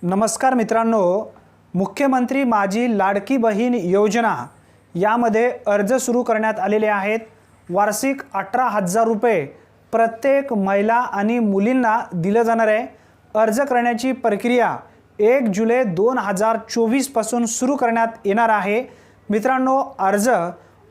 नमस्कार मित्रांनो, मुख्यमंत्री माझी लाडकी बहीण योजना यामध्ये अर्ज सुरू करण्यात आलेले आहेत। वार्षिक 18,000 रुपये प्रत्येक महिला आणि मुलींना दिले जाणार आहे। अर्ज करण्याची प्रक्रिया 1 जुलै 2024 पासून सुरू करण्यात येणार आहे। मित्रांनो, अर्ज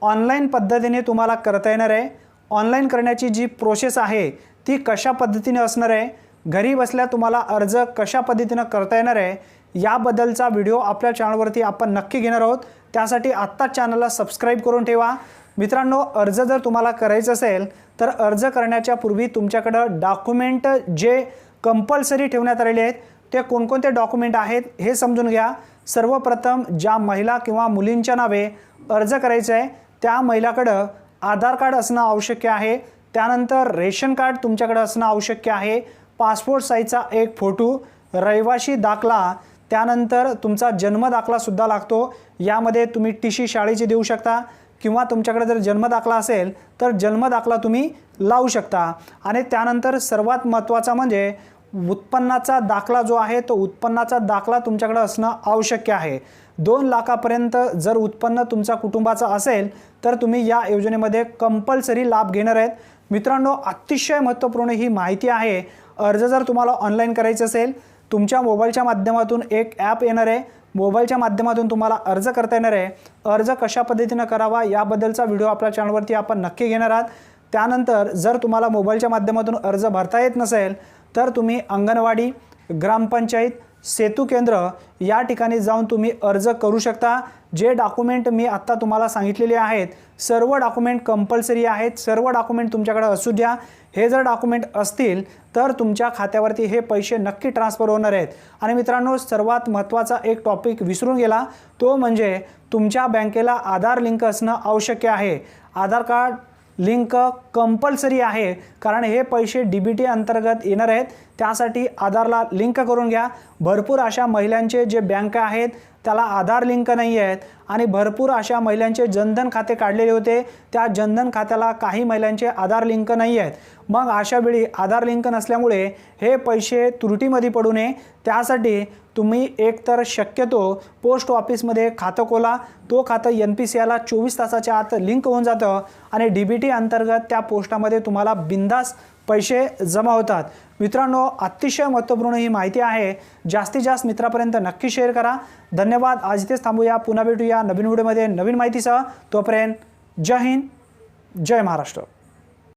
ऑनलाईन पद्धतीने तुम्हाला करता येणार आहे। ऑनलाईन करण्याची जी प्रोसेस आहे ती कशा पद्धतीने असणार आहे, घरी बसल्या तुम्हाला अर्ज कशा पद्धतीने करता येणार आहे याबद्दलचा व्हिडिओ आपल्या चॅनलवरती आपण नक्की घेणार आहोत। त्यासाठी आत्ता चॅनलला सबस्क्राइब करून ठेवा। मित्रांनो, अर्ज जर तुम्हाला करायचा असेल तर अर्ज करण्याच्या पूर्वी तुमच्याकडे डॉक्युमेंट जे कंपल्सरी ठेवण्यात आलेले आहेत ते कोणकोणते डॉक्युमेंट आहेत हे समजून घ्या। सर्वप्रथम ज्या महिला किंवा मुलींच्या नावे अर्ज करायचा आहे त्या महिलाकडे आधार कार्ड असणं आवश्यक आहे। त्यानंतर रेशन कार्ड तुमच्याकडे असणं आवश्यक आहे। पासपोर्ट साइजचा एक फोटो, रहिवासी दाखला, त्यानंतर तुमचा जन्म दाखला सुद्धा लागतो। यामध्ये तुम्ही टीसी शाळेची देऊ शकता किंवा तुमच्याकडे जर जन्म दाखला असेल तर जन्म दाखला तुम्ही लावू शकता। आणि त्यानंतर सर्वात महत्त्वाचा म्हणजे उत्पन्नाचा दाखला जो आहे तो उत्पन्नाचा दाखला तुमच्याकडे असणं आवश्यक आहे। 2 लाखापर्यंत जर उत्पन्न तुमच्या कुटुंबाचा असेल तर तुम्ही या योजनेमध्ये कंपल्सरी लाभ घेणार आहेत। मित्रांनो, अतिशय महत्त्वपूर्ण ही माहिती आहे। अर्ज जर तुम्हाला ऑनलाईन करायचा असेल तुमच्या मोबाईलच्या माध्यमातून एक ॲप येणार आहे। मोबाईलच्या माध्यमातून तुम्हाला अर्ज करता येणार आहे। अर्ज कशा पद्धतीने करावा याबद्दलचा व्हिडिओ आपल्या चॅनलवरती आपण नक्की घेणार आहात। त्यानंतर जर तुम्हाला मोबाईलच्या माध्यमातून अर्ज भरता येत नसेल तर तुम्ही अंगणवाडी, ग्रामपंचायत, सेतू केंद्र या ठिकाणी जाऊन तुम्ही अर्ज करू शकता। जे डॉक्युमेंट मी आत्ता तुम्हाला सांगितलेले आहेत सर्व डॉक्युमेंट कंपल्सरी आहेत। सर्व डॉक्युमेंट तुमच्याकडे असू द्या। हे जर डॉक्युमेंट असतील तर तुमच्या खात्यावरती हे पैसे नक्की ट्रान्सफर होणार आहेत। आणि मित्रांनो, सर्वात महत्त्वाचा एक टॉपिक विसरून गेला तो म्हणजे तुमच्या बँकेला आधार लिंक असणं आवश्यक आहे। आधार कार्ड लिंक कंपल्सरी आहे कारण हे पैसे डीबीटी अंतर्गत येणार आहेत। त्यासाठी आधारला लिंक करून घ्या। भरपूर अशा महिलांचे जे बँक आहेत त्याला आधार लिंक नाही आहेत आणि भरपूर अशा महिलांचे जनधन खाते काढलेले होते, त्या जनधन खात्याला काही महिलांचे आधार लिंक नाही आहेत। मग अशा वेळी आधार लिंक नसल्यामुळे हे पैसे त्रुटीमध्ये पडू नये त्यासाठी तुम्ही एकतर शक्यतो पोस्ट ऑफिसमध्ये खातं खोला। तो खातं NPCIला 24 तासाच्या आत लिंक होऊन जातं आणि डीबीटी अंतर्गत त्या पोस्टामध्ये तुम्हाला बिंदास पैसे जमा होतात। मित्रांनो, अतिशय महत्त्वपूर्ण ही माहिती आहे। जास्तीत जास्त मित्रांपर्यंत नक्की शेअर करा। धन्यवाद। आज इथेच थांबूया, पुन्हा भेटूया नवीन व्हिडिओमध्ये नवीन माहितीसह। तोपर्यंत जय हिंद, जय महाराष्ट्र।